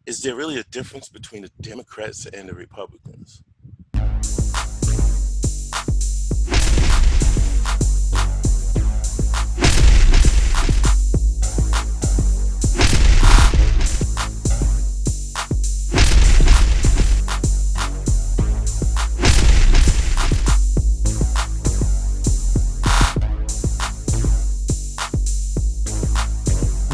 Is there really a difference between the Democrats and the Republicans?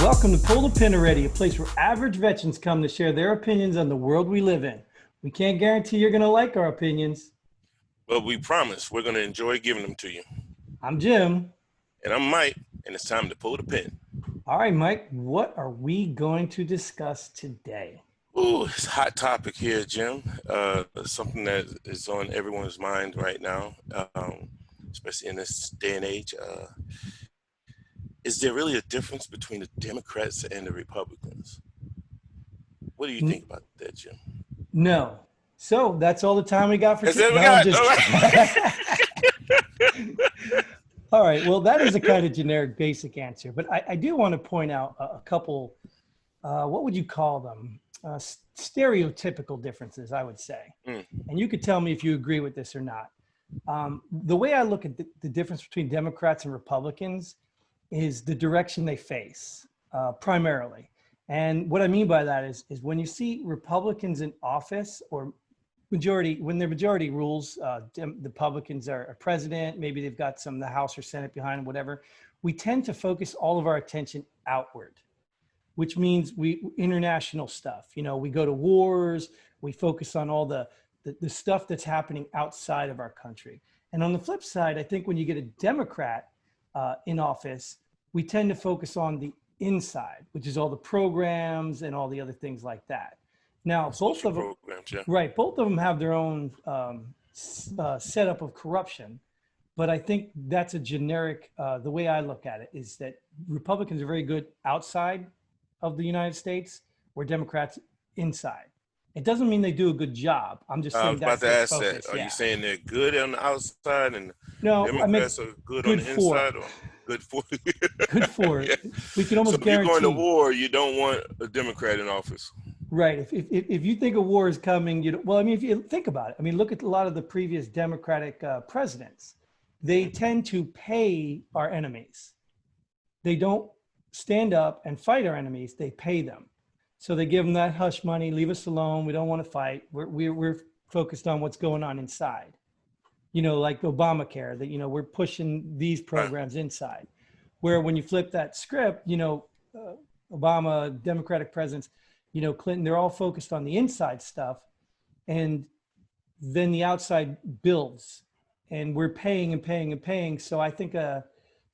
Welcome to Pull the Pin Already, a place where average veterans come to share their opinions on the world we live in. We can't guarantee you're going to like our opinions. But we promise we're going to enjoy giving them to you. I'm Jim. And I'm Mike, and it's time to pull the pin. All right, Mike, what are we going to discuss today? Ooh, it's a hot topic here, Jim. Something that is on everyone's mind right now, especially in this day and age. Is there really a difference between the Democrats and the Republicans? What do you think about that, Jim? No. So that's all the time we got for today. All right. Well, that is a kind of generic, basic answer. But I do want to point out a couple, what would you call them? Stereotypical differences, I would say. And you could tell me if you agree with this or not. The way I look at the difference between Democrats and Republicans is the direction they face, primarily. And what I mean by that is when you see Republicans in office or when their majority rules, the Republicans are president, maybe they've got some of the House or Senate behind them, whatever, we tend to focus all of our attention outward, which means international stuff. You know, we go to wars, we focus on all the stuff that's happening outside of our country. And on the flip side, I think when you get a Democrat in office, we tend to focus on the inside, which is all the programs and all the other things like that. Now, both of them, right? Both of them have their own setup of corruption, but I think that's a generic. The way I look at it is that Republicans are very good outside of the United States, where Democrats inside. It doesn't mean they do a good job. I'm just saying that's about to ask that. Are you saying they're good on the outside and Democrats are good on the inside? Or good for good for it. Yeah. We can almost guarantee. If you're going to war, you don't want a Democrat in office. Right. If you think a war is coming, if you think about it, I mean, look at a lot of the previous Democratic presidents. They tend to pay our enemies. They don't stand up and fight our enemies. They pay them. So they give them that hush money, leave us alone. We don't want to fight. We're focused on what's going on inside. You know, like Obamacare, that, we're pushing these programs inside. Where when you flip that script, Obama, Democratic presidents, Clinton, they're all focused on the inside stuff. And then the outside builds. And we're paying and paying and paying. So I think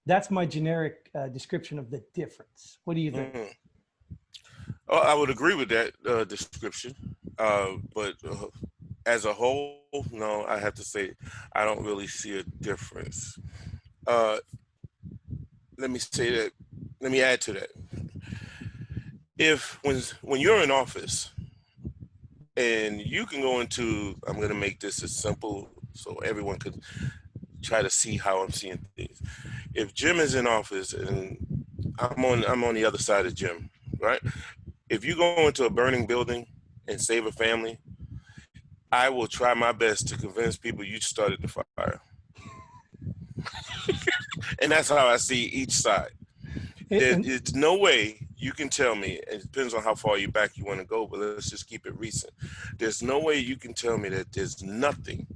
that's my generic description of the difference. What do you think? Oh, I would agree with that description. But as a whole, no, I have to say I don't really see a difference. Let me add to that. When you're in office and you can go into, I'm going to make this as simple so everyone could try to see how I'm seeing things. If Jim is in office and I'm on the other side of Jim, right? If you go into a burning building and save a family, I will try my best to convince people you started the fire. And that's how I see each side. There's no way you can tell me, it depends on how far back you want to go, but let's just keep it recent. There's no way you can tell me that there's nothing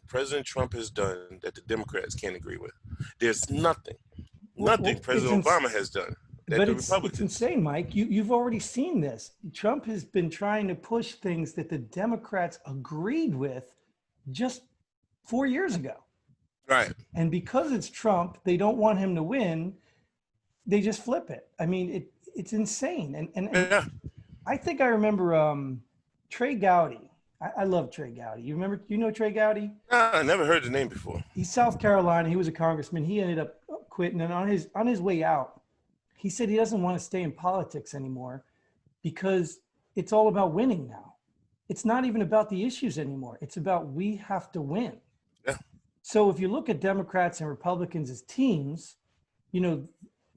President Trump has done that the Democrats can't agree with. There's nothing President Obama has done. But it's insane, Mike. You've already seen this. Trump has been trying to push things that the Democrats agreed with just 4 years ago. Right. And because it's Trump, they don't want him to win. They just flip it. I mean, it's insane. And yeah. I think I remember Trey Gowdy. I love Trey Gowdy. You know Trey Gowdy? I never heard the name before. He's South Carolina. He was a congressman. He ended up quitting. And on his way out, he said he doesn't want to stay in politics anymore because it's all about winning now. It's not even about the issues anymore. It's about we have to win. Yeah. So if you look at Democrats and Republicans as teams,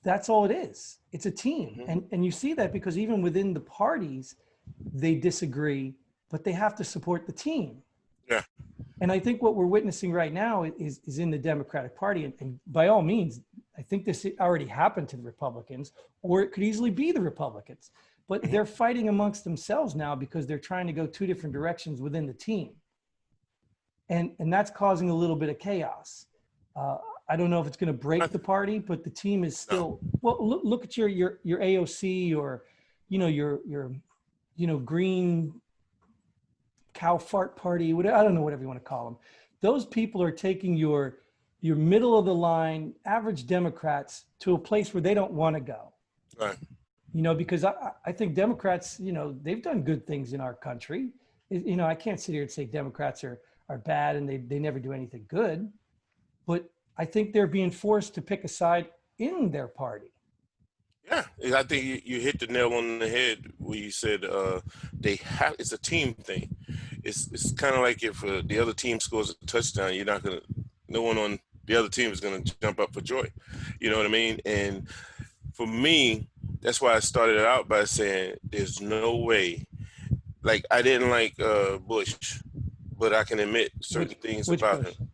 That's all it is. It's a team. Mhm. And you see that because even within the parties, they disagree, but they have to support the team. Yeah. And I think what we're witnessing right now is in the Democratic Party. And by all means, I think this already happened to the Republicans, or it could easily be the Republicans. But Mhm. they're fighting amongst themselves now because they're trying to go two different directions within the team. And that's causing a little bit of chaos. Uh, I don't know if it's going to break the party, but the team is No. still, well, look at your AOC or, your green cow fart party, whatever, I don't know, whatever you want to call them. Those people are taking your middle of the line average Democrats to a place where they don't want to go. Right. Because I think Democrats, they've done good things in our country. I can't sit here and say Democrats are bad and they never do anything good, but I think they're being forced to pick a side in their party. Yeah, I think you hit the nail on the head where you said it's a team thing. It's kind of like if the other team scores a touchdown, no one on the other team is gonna jump up for joy. You know what I mean? And for me, that's why I started out by saying there's no way. Like I didn't like Bush, but I can admit certain things Which about Bush? him.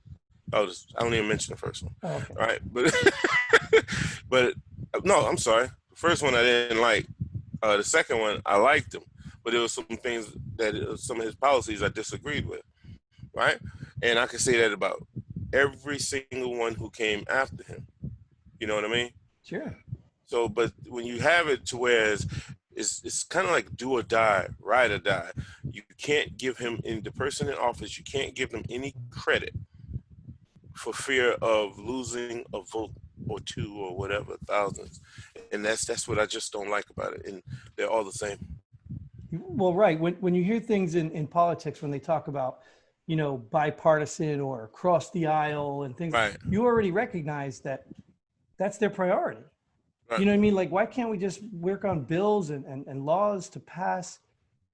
I don't even mention the first one. Oh, okay. All right, but but no, I'm sorry. The first one I didn't like. The second one I liked him, but there was some things some of his policies I disagreed with. Right, and I can say that about every single one who came after him. You know what I mean? Sure. So, but when you have it to where it's kind of like do or die, ride or die. You can't give him in the person in office. You can't give them any credit for fear of losing a vote or two or whatever thousands, and that's what I just don't like about it. And they're all the same. Well, right. When you hear things in politics, when they talk about, bipartisan or across the aisle and things, Right. you already recognize that that's their priority. Right. You know what I mean? Like, why can't we just work on bills and laws to pass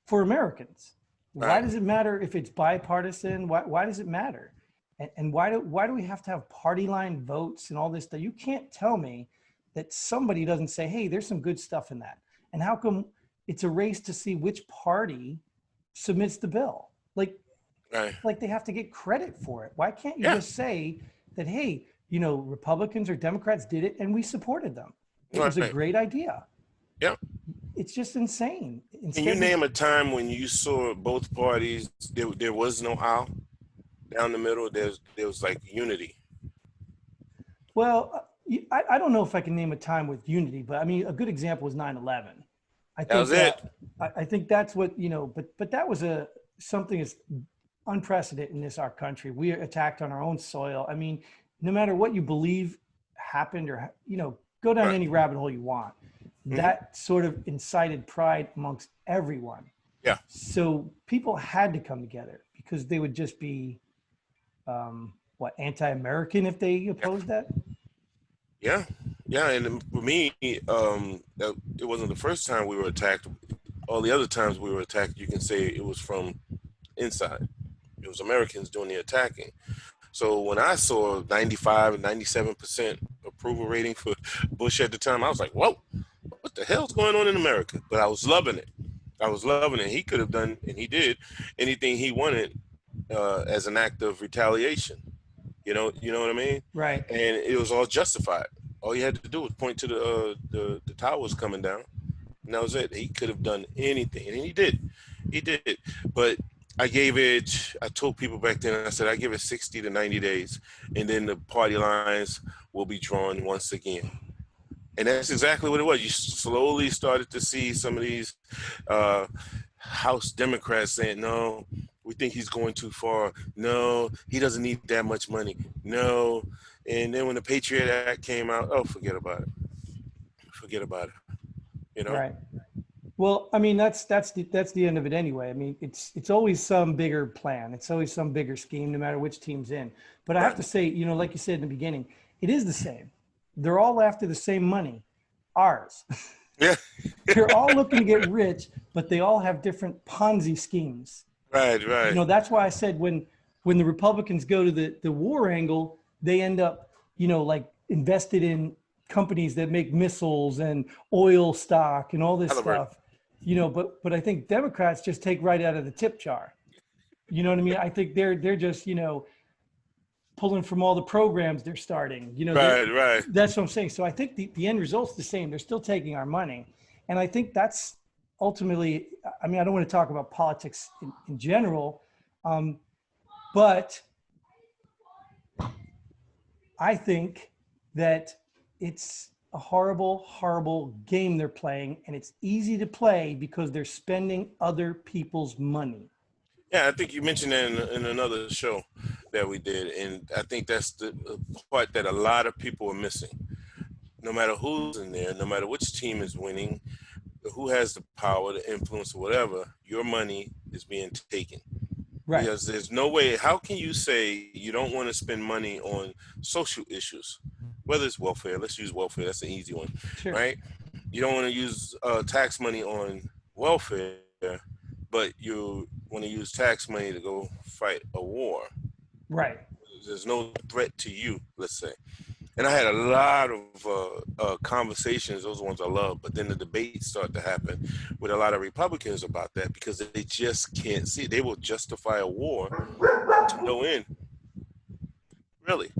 for Americans? Why Right. does it matter if it's bipartisan? Why does it matter? And why do we have to have party line votes and all this stuff? You can't tell me that somebody doesn't say, hey, there's some good stuff in that. And how come it's a race to see which party submits the bill? Right. Like they have to get credit for it. Why can't you Yeah. just say that, hey, Republicans or Democrats did it and we supported them? It was a Right. great idea. Yeah. It's just insane. Can you name a time when you saw both parties? There was no aisle down the middle. There was like unity. Well, I don't know if I can name a time with unity, but I mean, a good example was 9/11. I That think was it. I think that's what, but that was something that's unprecedented in our country. We are attacked on our own soil. I mean, no matter what you believe happened or, go down Right. any rabbit hole you want. That sort of incited pride amongst everyone. Yeah. So people had to come together because they would just be, anti-American if they opposed that? Yeah. Yeah. And for me, it wasn't the first time we were attacked. All the other times we were attacked, you can say it was from inside. It was Americans doing the attacking. So when I saw 95 and 97% approval rating for Bush at the time, I was like, whoa, what the hell's going on in America? But I was loving it. He could have done, and he did, anything he wanted as an act of retaliation. You know what I mean? Right. And it was all justified. All you had to do was point to the towers coming down, and that was it. He could have done anything, and he did. But I told people back then, I said, I give it 60 to 90 days, and then the party lines will be drawn once again. And that's exactly what it was. You slowly started to see some of these House Democrats saying, no, we think he's going too far. No, he doesn't need that much money. No. And then when the Patriot Act came out, oh, forget about it. Right. Well, I mean, that's the end of it anyway. I mean, it's always some bigger plan. It's always some bigger scheme, no matter which team's in. But I have to say, like you said in the beginning, it is the same. They're all after the same money, ours. Yeah. They're all looking to get rich, but they all have different Ponzi schemes. Right. That's why I said when the Republicans go to the war angle, they end up, like invested in companies that make missiles and oil stock and all this Halliburton. stuff, but I think Democrats just take right out of the tip jar. You know what I mean? I think they're just, pulling from all the programs they're starting, Right. that's what I'm saying. So I think the end result's the same. They're still taking our money. And I think that's ultimately, I mean, I don't want to talk about politics in general, but I think that it's a horrible, horrible game they're playing, and it's easy to play because they're spending other people's money. Yeah, I think you mentioned that in another show that we did, and I think that's the part that a lot of people are missing. No matter who's in there, no matter which team is winning, who has the power, the influence, or whatever, your money is being taken. Right. Because there's no way. How can you say you don't want to spend money on social issues, whether it's welfare? Let's use welfare. That's an easy one, Sure. right? You don't want to use tax money on welfare, but you want to use tax money to go fight a war. Right. There's no threat to you, let's say. And I had a lot of conversations, those ones I love, but then the debates start to happen with a lot of Republicans about that because they just can't see. They will justify a war to no end. Really.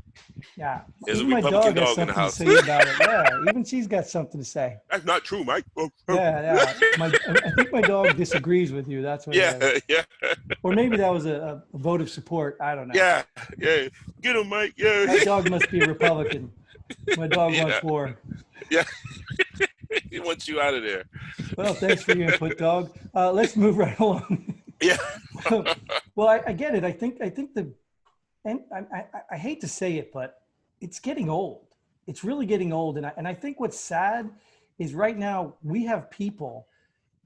Yeah. There's Even a my Republican dog has dog in the something to house. say about it. Yeah. Even she's got something to say. That's not true, Mike. Yeah. I think my dog disagrees with you. That's what it is. Yeah. Or maybe that was a vote of support. I don't know. Yeah. Get him, Mike. Yeah. That dog must be a Republican. My dog wants war. Yeah. He wants you out of there. Well, thanks for your input, dog. Let's move right along. Yeah. Well, I get it. I think and I hate to say it, but it's getting old. It's really getting old. And I think what's sad is right now we have people,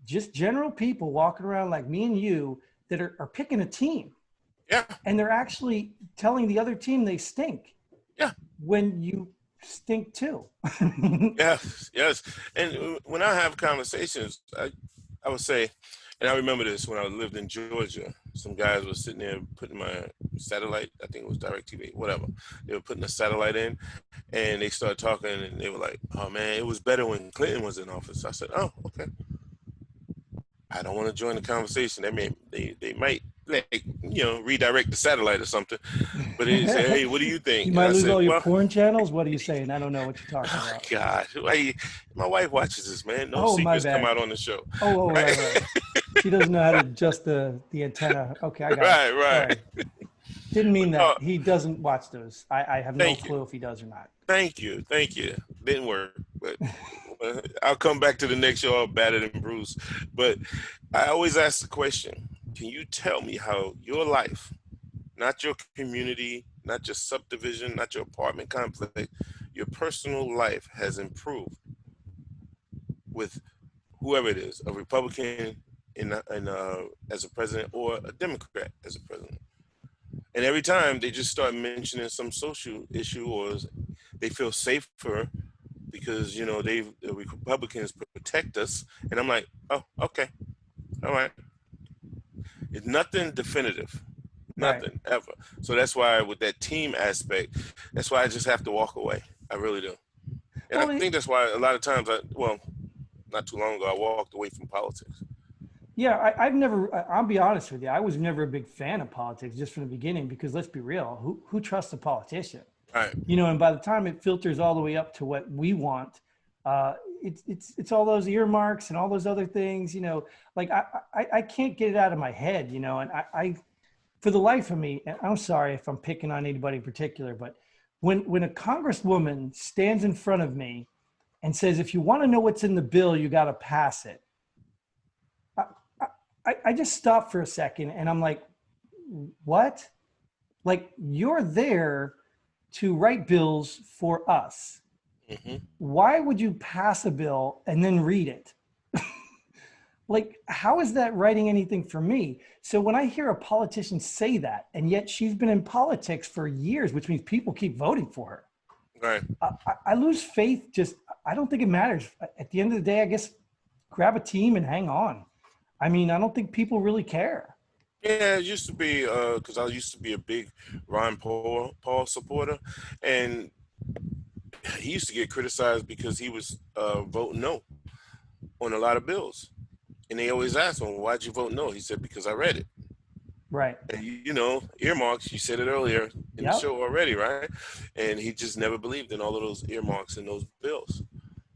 just general people walking around like me and you that are picking a team. Yeah. And they're actually telling the other team they stink. Yeah. When you stink too. Yes. And when I have conversations, I would say, and I remember this when I lived in Georgia, some guys were sitting there putting my satellite, I think it was DirecTV, whatever. They were putting a satellite in and they started talking and they were like, oh man, it was better when Clinton was in office. I said, oh, okay. I don't want to join the conversation. They might redirect the satellite or something. But they say, hey, what do you think? You might lose said, all your porn channels. What are you saying? I don't know what you're talking about. God, my wife watches this, man. No secrets come out on the show. Right. She doesn't know how to adjust the antenna. Okay, I got it. Right. Didn't mean that. He doesn't watch those. I have no clue if he does or not. Thank you. Didn't work, but I'll come back to the next show all battered and bruised. But I always ask the question, can you tell me how your life, not your community, not your subdivision, not your apartment complex, your personal life has improved with whoever it is, a Republican as a president or a Democrat as a president? And every time they just start mentioning some social issue or they feel safer because, the Republicans protect us. And I'm like, oh, okay. All right. It's nothing definitive. Nothing, ever. So that's why with that team aspect, that's why I just have to walk away. I really do. And I think that's why a lot of times, not too long ago, I walked away from politics. Yeah, I'll be honest with you. I was never a big fan of politics just from the beginning because let's be real, who trusts a politician? Right. And by the time it filters all the way up to what we want, it's all those earmarks and all those other things, like I can't get it out of my head, and I for the life of me, and I'm sorry if I'm picking on anybody in particular, but when a congresswoman stands in front of me and says, if you want to know what's in the bill, you got to pass it. I just stop for a second and I'm like, what? Like, you're there to write bills for us. Mm-hmm. Why would you pass a bill and then read it? Like, how is that writing anything for me? So when I hear a politician say that, and yet she's been in politics for years, which means people keep voting for her. Right. I lose faith. I don't think it matters. At the end of the day, I guess grab a team and hang on. I mean, I don't think people really care. Yeah, it used to be because I used to be a big Ron Paul supporter, and he used to get criticized because he was voting no on a lot of bills. And they always ask him, why'd you vote no? He said, because I read it. Right. And earmarks, you said it earlier in the Yep. show already, right? And he just never believed in all of those earmarks and those bills.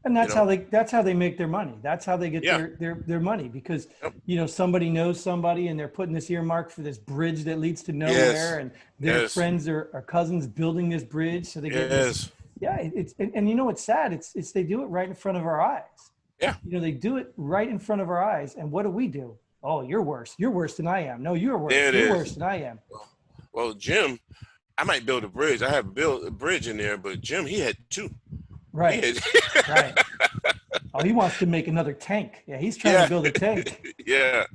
And You know? that's how they make their money. That's how they get Yeah. their money, because Yep. somebody knows somebody and they're putting this earmark for this bridge that leads to Yes. nowhere, and their Yes. friends or cousins building this bridge, so they get this. Yes. Yeah, it's and you know what's sad? It's they do it right in front of our eyes. Yeah. They do it right in front of our eyes, and what do? Oh, you're worse. You're worse than I am. No, you're worse. There it You're is. worse than I am. Well, Jim, I might build a bridge. I have built a bridge in there, but Jim, he had two. Right. He had, Right. Oh, he wants to make another tank. Yeah, he's trying to build a tank. Yeah,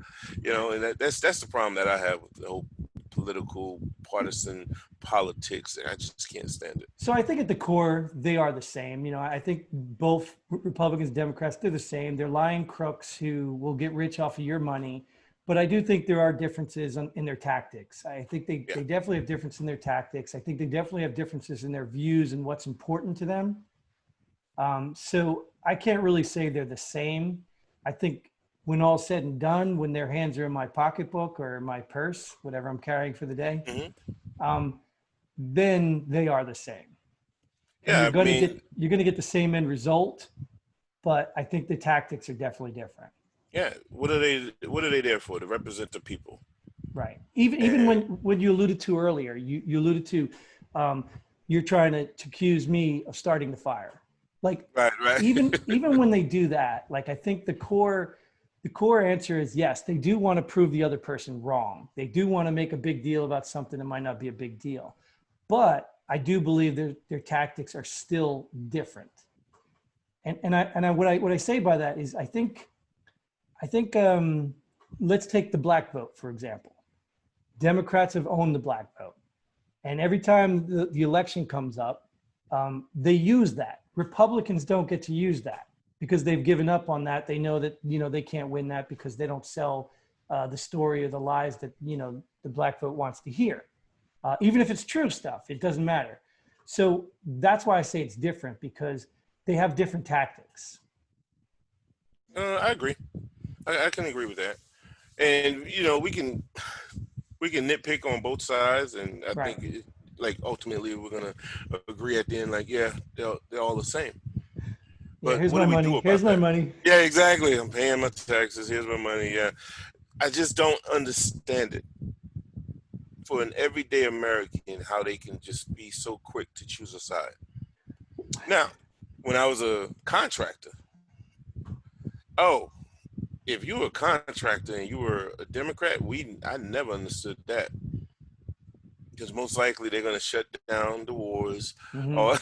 and that's the problem that I have with the whole political partisan politics, and I just can't stand it. So I think at the core, they are the same. I think both Republicans, Democrats, they're the same. They're lying crooks who will get rich off of your money. But I do think there are differences in their tactics. I think they definitely have difference in their tactics. I think they definitely have differences in their views and what's important to them. So I can't really say they're the same. I think when all's said and done, when their hands are in my pocketbook or my purse, whatever I'm carrying for the day, then they are the same. And Yeah, you're gonna get the same end result, but I think the tactics are definitely different. yeah. What are they there for? To represent the people. Right. Even when you alluded to earlier, you alluded to you're trying to accuse me of starting the fire. Like Right. even when they do that, like I think the core answer is yes, they do want to prove the other person wrong. They do want to make a big deal about something that might not be a big deal. But I do believe their tactics are still different. And what I say by that is I think let's take the black vote, for example. Democrats have owned the black vote. And every time the election comes up, they use that. Republicans don't get to use that because they've given up on that. They know that, they can't win that because they don't sell the story or the lies that, the black vote wants to hear. Even if it's true stuff, it doesn't matter. So that's why I say it's different, because they have different tactics. I agree. I can agree with that. And we can nitpick on both sides, and I Right. think like ultimately we're gonna agree at the end. Like, yeah, they're all the same. Yeah, But here's what my do we money. do about Here's my that? money. Yeah, exactly. I'm paying my taxes. Here's my money. Yeah, I just don't understand it. For an everyday American, how they can just be so quick to choose a side. Now, when I was a contractor, if you were a contractor and you were a Democrat, I never understood that. Because most likely they're going to shut down the wars, or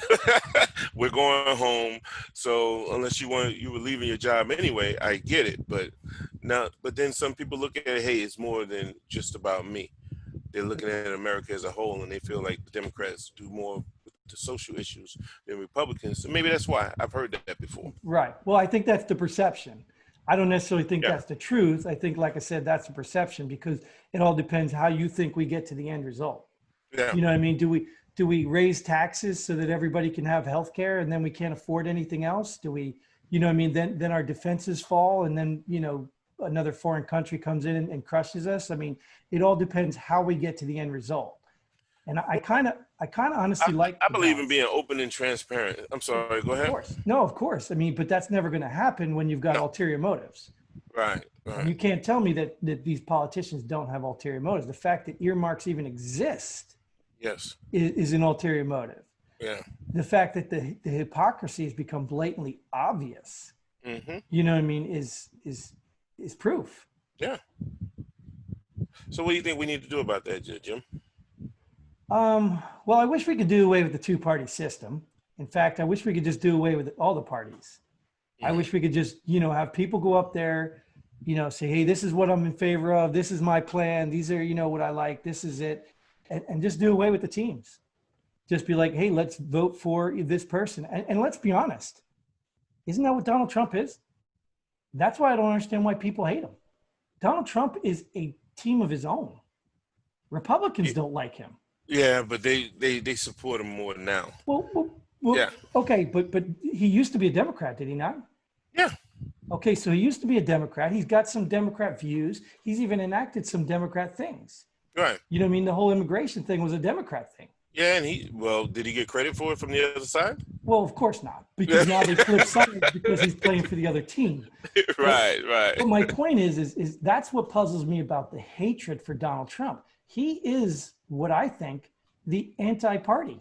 we're going home. So unless you were leaving your job anyway, I get it. But then some people look at it, hey, it's more than just about me. They're looking at America as a whole, and they feel like the Democrats do more with the social issues than Republicans. So maybe that's why I've heard that before. Right. Well, I think that's the perception. I don't necessarily think that's the truth. I think, like I said, that's the perception, because it all depends how you think we get to the end result. Yeah. You know what I mean? Do we raise taxes so that everybody can have health care and then we can't afford anything else? Do we, then our defenses fall, and then, another foreign country comes in and crushes us? I mean, it all depends how we get to the end result. And I kind of honestly I believe in being open and transparent. I'm sorry, go ahead. Of course. No, of course. I mean, but that's never going to happen when you've got ulterior motives. Right. And you can't tell me that these politicians don't have ulterior motives. The fact that earmarks even exist is an ulterior motive. Yeah. The fact that the hypocrisy has become blatantly obvious, you know what I mean, is proof. Yeah. So what do you think we need to do about that, Jim? Well, I wish we could do away with the two-party system. In fact, I wish we could just do away with all the parties. I wish we could just, have people go up there, say, hey, this is what I'm in favor of. This is my plan. These are, what I like. This is it. And just do away with the teams. Just be like, hey, let's vote for this person. And let's be honest. Isn't that what Donald Trump is? That's why I don't understand why people hate him. Donald Trump is a team of his own. Republicans don't like him. Yeah, but they support him more now. Well, Well, Yeah. okay, but he used to be a Democrat, did he not? Yeah. Okay, so he used to be a Democrat. He's got some Democrat views. He's even enacted some Democrat things. Right. You know what I mean? The whole immigration thing was a Democrat thing. Yeah, and did he get credit for it from the other side? Well, of course not, because now they flip sides because he's playing for the other team. But, Right, right. but my point is that's what puzzles me about the hatred for Donald Trump. He is what I think the anti-party.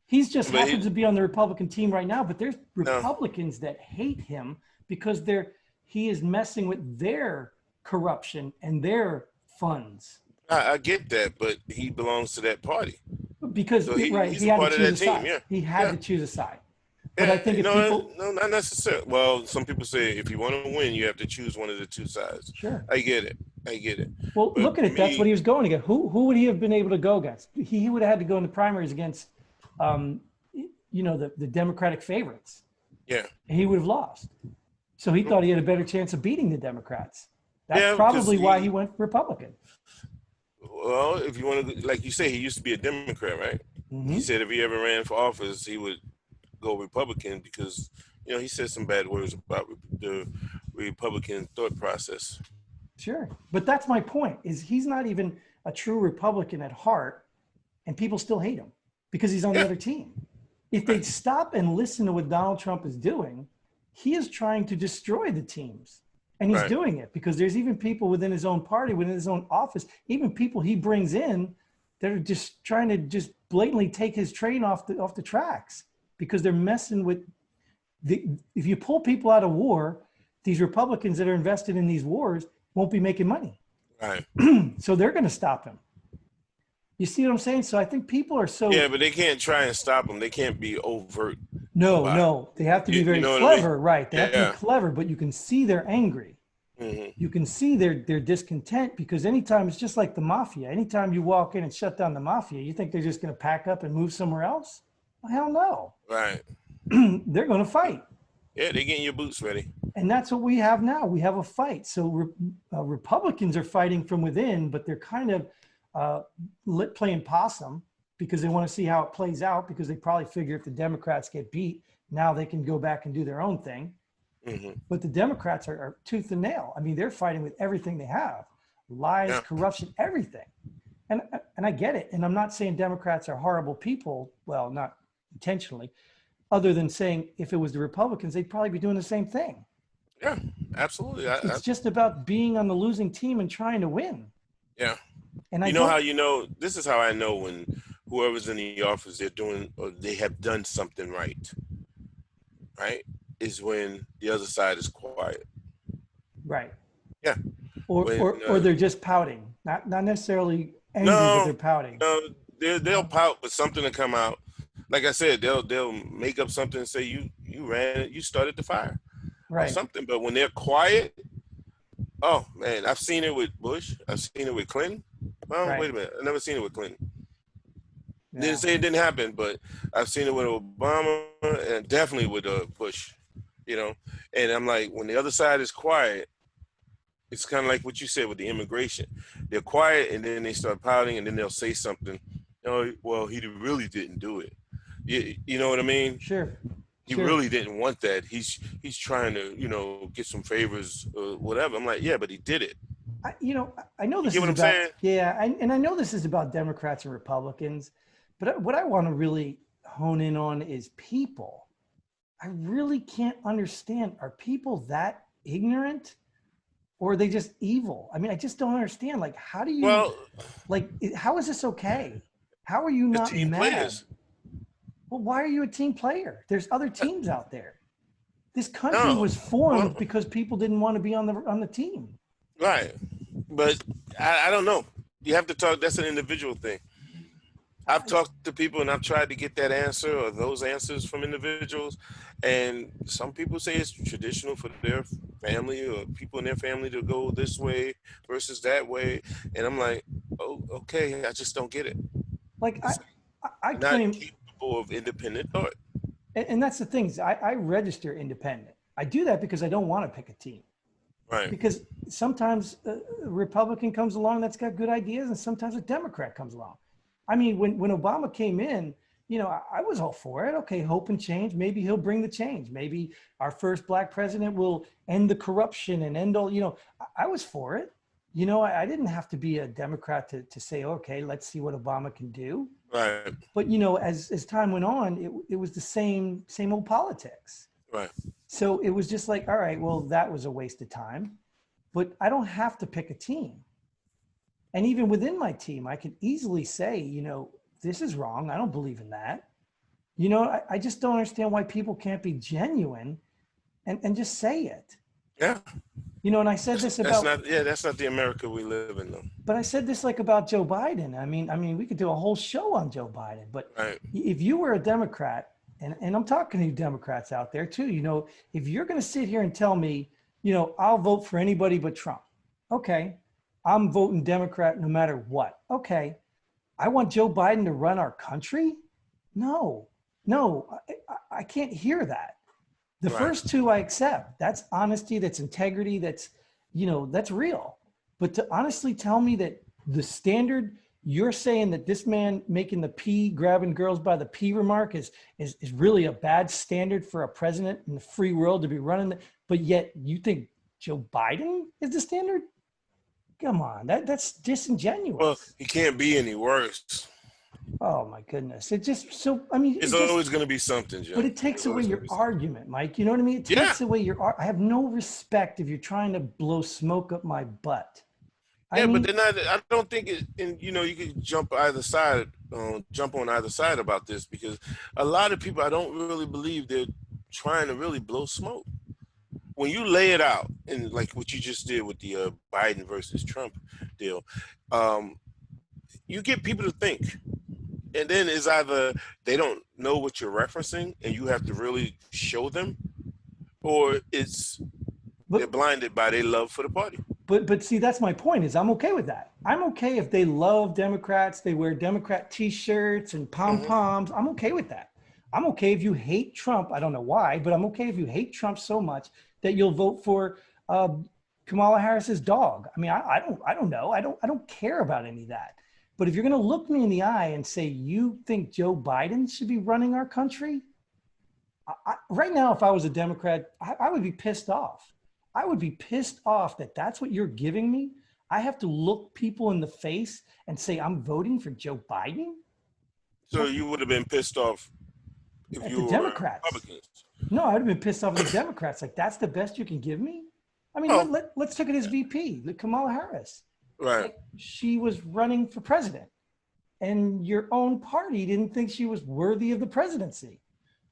He's just But happens to be on the Republican team right now, but there's no, Republicans that hate him because he is messing with their corruption and their funds. I get that, but he belongs to that party. Because So right, he's he a had part to of that choose a team, side. yeah. He had Yeah. to choose a side. But Yeah, I think if no, people no, not necessarily. Well, some people say if you want to win, you have to choose one of the two sides. sure. I get it. I get it. Well, But look at it. That's what he was going against. Who would he have been able to go against? He would have had to go in the primaries against, the Democratic favorites, yeah. and he would have lost. So he thought he had a better chance of beating the Democrats. That's Yeah, probably because why he went Republican. Well, if you want to, like you say, he used to be a Democrat, right? Mm-hmm. He said if he ever ran for office, he would go Republican because, he said some bad words about the Republican thought process. Sure. But that's my point, is he's not even a true Republican at heart, and people still hate him because he's on the Yeah. other team. If they'd stop and listen to what Donald Trump is doing, he is trying to destroy the teams. And he's Right. doing it because there's even people within his own party, within his own office, even people he brings in that are just trying to just blatantly take his train off the tracks because they're messing with if you pull people out of war, these Republicans that are invested in these wars won't be making money. Right. So they're going to stop him. You see what I'm saying? So I think people are so Yeah, but they can't try and stop him. They can't be overt. no, they have to be You very know what I mean? clever, right? They have to Yeah. be clever, but you can see they're angry. Hmm. You can see their discontent because anytime it's just like the mafia. Anytime you walk in and shut down the mafia, you think they're just going to pack up and move somewhere else? Well, hell no. Right. They're going to fight. Yeah, they're getting your boots ready. And that's what we have now. We have a fight. So Republicans are fighting from within, but they're kind of playing possum because they want to see how it plays out because they probably figure if the Democrats get beat, now they can go back and do their own thing. Hmm. But the Democrats are tooth and nail. I mean, they're fighting with everything they have, lies, Yeah. corruption, everything. And I get it. And I'm not saying Democrats are horrible people. Well, not intentionally, other than saying if it was the Republicans, they'd probably be doing the same thing. Yeah, absolutely. It's just about being on the losing team and trying to win. Yeah. And This is how I know when whoever's in the office, they're doing or they have done something right. Right? Is when the other side is quiet. right. Yeah. Or When, or they're just pouting, not necessarily angry, but they're pouting. They'll pout, but something to come out. Like I said, they'll make up something and say you ran it, you started the fire, or Right. something. But when they're quiet, oh man, I've seen it with Bush. I've seen it with Clinton. Well, Right. wait a minute, I've never seen it with Clinton. Yeah. Didn't say it didn't happen, but I've seen it with Obama and definitely with Bush. And I'm like, when the other side is quiet, it's kind of like what you said with the immigration. They're quiet and then they start pouting and then they'll say something. Oh, well, he really didn't do it. You know what I mean? Sure. He Sure. really didn't want that. He's trying to, get some favors or whatever. I'm like, yeah, but he did it. I know this get is what I'm about, saying? yeah, and I know this is about Democrats and Republicans, but what I want to really hone in on is people. I really can't understand. Are people that ignorant or are they just evil? I mean, I just don't understand. Like, how do you, Well, how is this okay? How are you the not team mad? players. Well, why are you a team player? There's other teams out there. This country No. was formed Well- because people didn't want to be on the team. Right. But I don't know. You have to talk. That's an individual thing. I've talked to people and I've tried to get that answer or those answers from individuals. And some people say it's traditional for their family or people in their family to go this way versus that way. And I'm like, oh, okay, I just don't get it. Like I Not claim, capable of independent thought. and that's the thing is I register independent. I do that because I don't want to pick a team. Right. Because sometimes a Republican comes along that's got good ideas, and sometimes a Democrat comes along. I mean, when Obama came in, I was all for it. Okay, hope and change. Maybe he'll bring the change. Maybe our first black president will end the corruption and end all, I was for it. I didn't have to be a Democrat to say, okay, let's see what Obama can do. Right. But, as time went on, it was the same old politics. Right. So it was just like, all right, well, that was a waste of time. But I don't have to pick a team. And even within my team, I can easily say, this is wrong. I don't believe in that. I just don't understand why people can't be genuine and just say it. Yeah. And I said this about, that's not the America we live in, though. but I said this like about Joe Biden. I mean, we could do a whole show on Joe Biden, but Right. if you were a Democrat, and I'm talking to you Democrats out there too, if you're going to sit here and tell me, I'll vote for anybody but Trump. Okay. I'm voting Democrat no matter what. Okay. I want Joe Biden to run our country? No, I can't hear that. The Right. first two I accept. That's honesty, that's integrity, that's real. But to honestly tell me that the standard, you're saying that this man making the P, grabbing girls by the P remark is really a bad standard for a president in the free world to be running, but yet you think Joe Biden is the standard? Come on, that's disingenuous. Well, he can't be any worse. Oh my goodness. It just, so, It's always going to be something, Jim. but it takes away your argument, Mike. You know what I mean? It takes away I have no respect if you're trying to blow smoke up my butt. But they're not. I don't think it. And you could jump on either side about this, because a lot of people, I don't really believe they're trying to really blow smoke. When you lay it out, and like what you just did with the Biden versus Trump deal, you get people to think. And then it's either they don't know what you're referencing and you have to really show them, or they're blinded by their love for the party. But see, that's my point, is I'm okay with that. I'm okay if they love Democrats, they wear Democrat t-shirts and pom-poms. I'm okay with that. I'm okay if you hate Trump. I don't know why, but I'm okay if you hate Trump so much that you'll vote for Kamala Harris's dog. I don't know. I don't care about any of that. But if you're going to look me in the eye and say, you think Joe Biden should be running our country? Right now, if I was a Democrat, I would be pissed off. I would be pissed off that that's what you're giving me. I have to look people in the face and say, I'm voting for Joe Biden? So you would have been pissed off if At you the were Democrats. Republicans. No, I would have been pissed off at the Democrats. Like, that's the best you can give me? Let's take it as VP, Kamala Harris. Right. She was running for president, and your own party didn't think she was worthy of the presidency.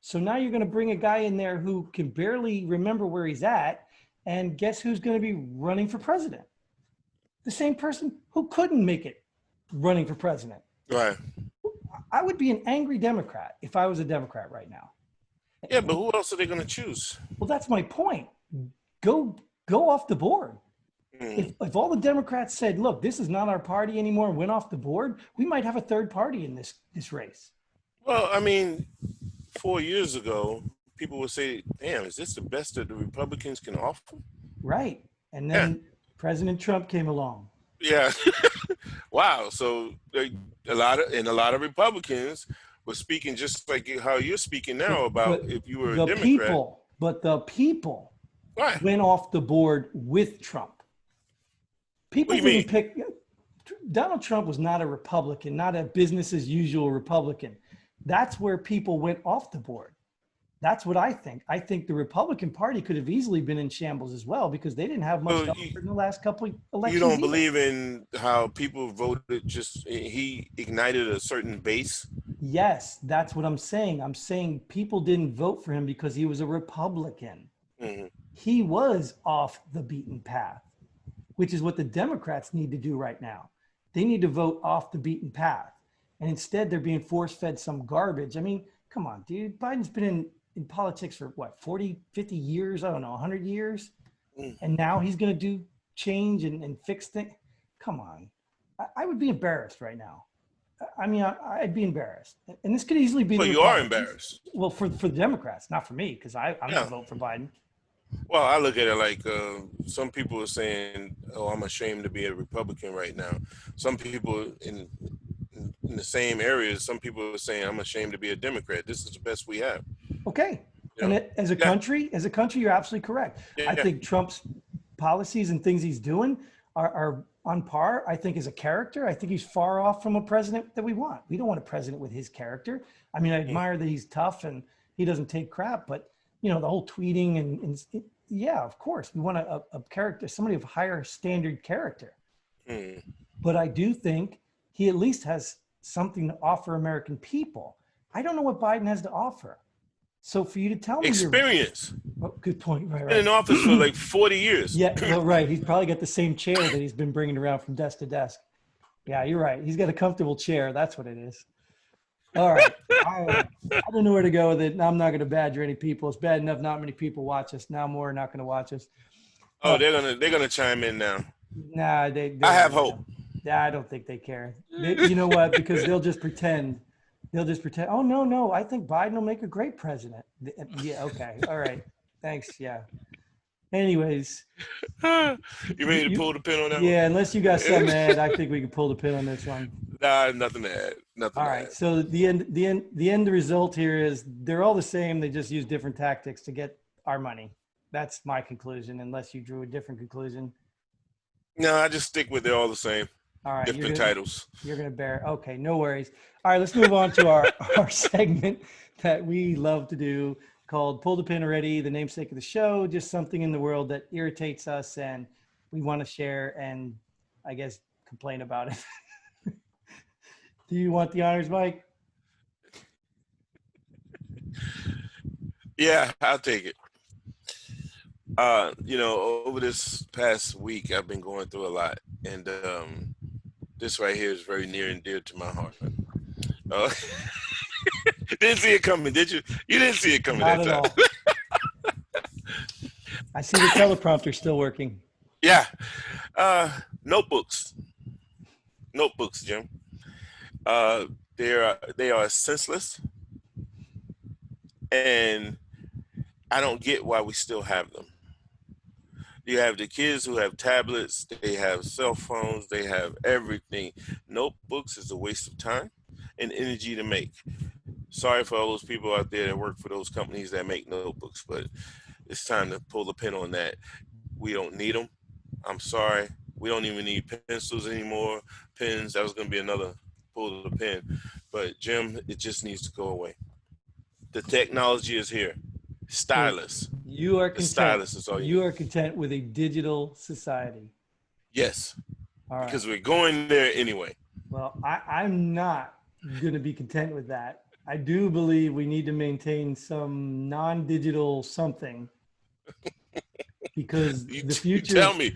So now you're going to bring a guy in there who can barely remember where he's at, and guess who's going to be running for president? The same person who couldn't make it running for president. Right. I would be an angry Democrat if I was a Democrat right now. Yeah, but who else are they going to choose? Well, that's my point. Go off the board. If all the Democrats said, look, this is not our party anymore, and went off the board, we might have a third party in this race. Well, 4 years ago, people would say, damn, is this the best that the Republicans can offer? Right. And then President Trump came along. Yeah. Wow. So a lot of Republicans were speaking just like how you're speaking now about if you were a Democrat. The people Right. went off the board with Trump. People didn't pick. Donald Trump was not a Republican, not a business as usual Republican. That's where people went off the board. That's what I think. I think the Republican Party could have easily been in shambles as well, because they didn't have much in the last couple of elections. You don't believe in how people voted, just he ignited a certain base? Yes, that's what I'm saying. I'm saying people didn't vote for him because he was a Republican. Mm-hmm. He was off the beaten path, which is what the Democrats need to do right now. They need to vote off the beaten path. And instead, they're being force-fed some garbage. Come on, dude. Biden's been in politics for what, 40, 50 years? I don't know, 100 years? And now he's going to do change and fix things? Come on. I would be embarrassed right now. I'd be embarrassed. And this could easily be. Well, you are embarrassed. Well, for the Democrats, not for me, because I'm going to vote for Biden. Well, I look at it like some people are saying, "Oh, I'm ashamed to be a Republican right now." Some people, in the same areas, some people are saying, I'm ashamed to be a Democrat. This is the best we have. Okay. You And know? as a Yeah, country, you're absolutely correct. I yeah. think Trump's policies and things he's doing are on par. I think as a character, I think he's far off from a president that we want. We don't want a president with his character. I mean, I Mm, admire that he's tough and he doesn't take crap, but you know, the whole tweeting yeah, of course, we want a character, somebody of higher standard character. mm. But I do think he at least has something to offer American people. I don't know what Biden has to offer. So for you to tell me Experience. oh, good point. Right, Been in right. office for like 40 years. Yeah, well, right. He's probably got the same chair that he's been bringing around from desk to desk. Yeah, you're right. He's got a comfortable chair. That's what it is. All right. I don't know where to go with it. I'm not going to badger any people. It's bad enough not many people watch us. Now more are not going to watch us. Oh, they're gonna chime in now. Nah, I have hope. Yeah, I don't think they care. You know what? Because they'll just pretend. They'll just pretend. Oh no, I think Biden will make a great president. Yeah. Okay. All right. Thanks. Yeah. Anyways. You ready to pull the pin on that Yeah, unless you got something to add, I think we can pull the pin on this one. one? Nah, nothing to add. Nothing. All to right. add. So the end result here is they're all the same. They just use different tactics to get our money. That's my conclusion. Unless you drew a different conclusion. No, I just stick with they're all the same. All right. Different titles. You're gonna bear. Okay, no worries. All right, let's move on to our segment that we love to do called Pull the Pin Already, the namesake of the show, just something in the world that irritates us and we want to share and I guess complain about it. Do you want the honors, Mike? Yeah, I'll take it. Over this past week, I've been going through a lot, and this right here is very near and dear to my heart. Didn't see it coming, did you? You didn't see it coming Not that at time. all. I see the teleprompter still working. Yeah. Notebooks, Jim. They are senseless, and I don't get why we still have them. You have the kids who have tablets, they have cell phones, they have everything. Notebooks is a waste of time and energy to make. Sorry for all those people out there that work for those companies that make notebooks, but it's time to pull the pin on that. We don't need them. I'm sorry. We don't even need pencils anymore. Pens, that was going to be another pull the pin. But Jim, it just needs to go away. The technology is here. Stylus. You are The content. stylus is all You are content with a digital society. Yes, All right. because we're going there anyway. Well, I'm not going to be content with that. I do believe we need to maintain some non-digital something because You the future, tell me.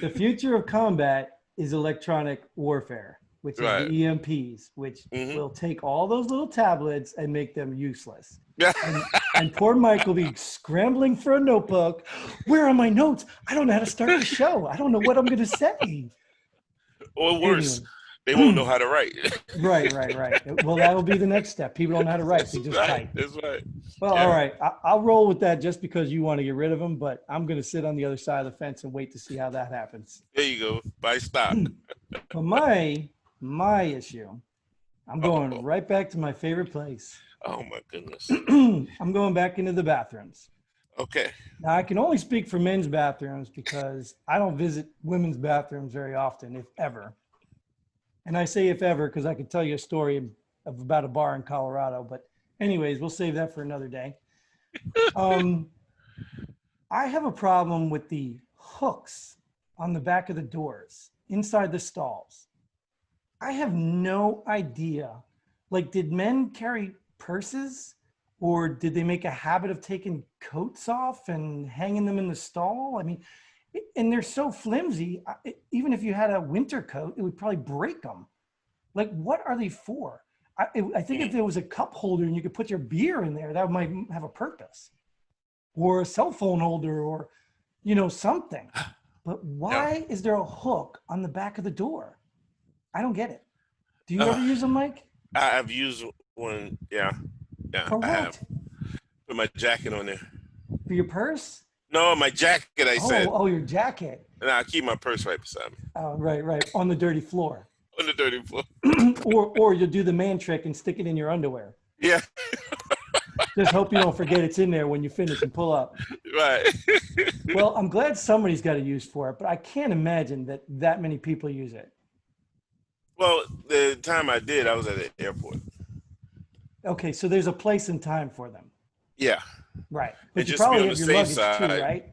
the future of combat is electronic warfare, which is Right. the EMPs, which Mhm. will take all those little tablets and make them useless. Yeah. And poor Mike will be scrambling for a notebook. Where are my notes? I don't know how to start the show. I don't know what I'm going to say. Or worse, Anyway. they won't know how to write. Right. Well, that'll be the next step. People don't know how to write. They just right. type. That's right. Well, Yeah. all right. I'll roll with that just because you want to get rid of them, but I'm going to sit on the other side of the fence and wait to see how that happens. There you go. By stock. But my issue, I'm going right back to my favorite place. Oh my goodness. I'm going back into the bathrooms. Okay. Now, I can only speak for men's bathrooms because I don't visit women's bathrooms very often, if ever. And I say if ever because I could tell you a story of about a bar in Colorado. But anyways, we'll save that for another day. I have a problem with the hooks on the back of the doors inside the stalls. I have no idea. Like, did men carry purses? Or did they make a habit of taking coats off and hanging them in the stall? I mean, and they're so flimsy. Even if you had a winter coat, it would probably break them. Like, what are they for? I think if there was a cup holder and you could put your beer in there, that might have a purpose. Or a cell phone holder or, something. But why is there a hook on the back of the door? I don't get it. Do you ever use them, Mike? I've used one. Yeah. For I what? have. Put my jacket on there. For your purse? No, my jacket, I said. Oh, your jacket. And I keep my purse right beside me. Oh, right. On the dirty floor. on the dirty floor. or you'll do the man trick and stick it in your underwear. Yeah, Just hope you don't forget it's in there when you finish and pull up. right. Well, I'm glad somebody's got a use for it, but I can't imagine that many people use it. Well, the time I did, I was at the airport. Okay, so there's a place and time for them. Yeah. Right. But And you just to be probably on have the your safe luggage too, side. right?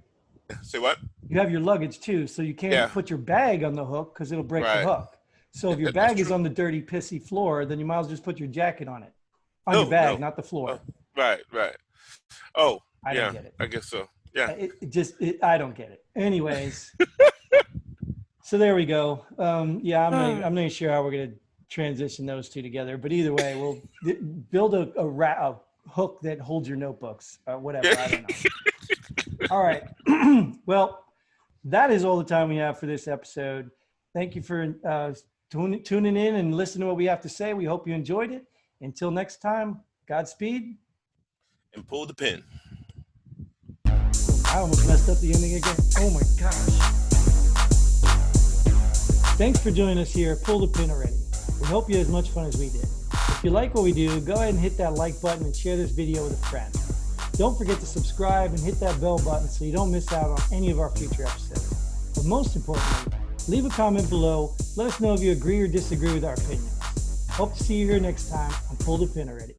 Say what? You have your luggage too, so you can't Yeah. put your bag on the hook because it'll break Right. the hook. So if your That's bag is true. on the dirty, pissy floor, then you might as well just put your jacket on it. On your bag, not the floor. Right. Oh, I yeah, don't get it. I guess so. Yeah. I don't get it. Anyways, so there we go. I'm not sure how we're gonna transition those two together, but either way, we'll build a hook that holds your notebooks, whatever. I don't know. All right. Well, that is all the time we have for this episode. Thank you for tuning in and listening to what we have to say. We hope you enjoyed it. Until next time, Godspeed. And pull the pin. I almost messed up the ending again. Oh my gosh. Thanks for joining us here at Pull the Pin Already. We hope you had as much fun as we did. If you like what we do, go ahead and hit that like button and share this video with a friend. Don't forget to subscribe and hit that bell button so you don't miss out on any of our future episodes. But most importantly, leave a comment below. Let us know if you agree or disagree with our opinions. Hope to see you here next time on Pull the Pin Already.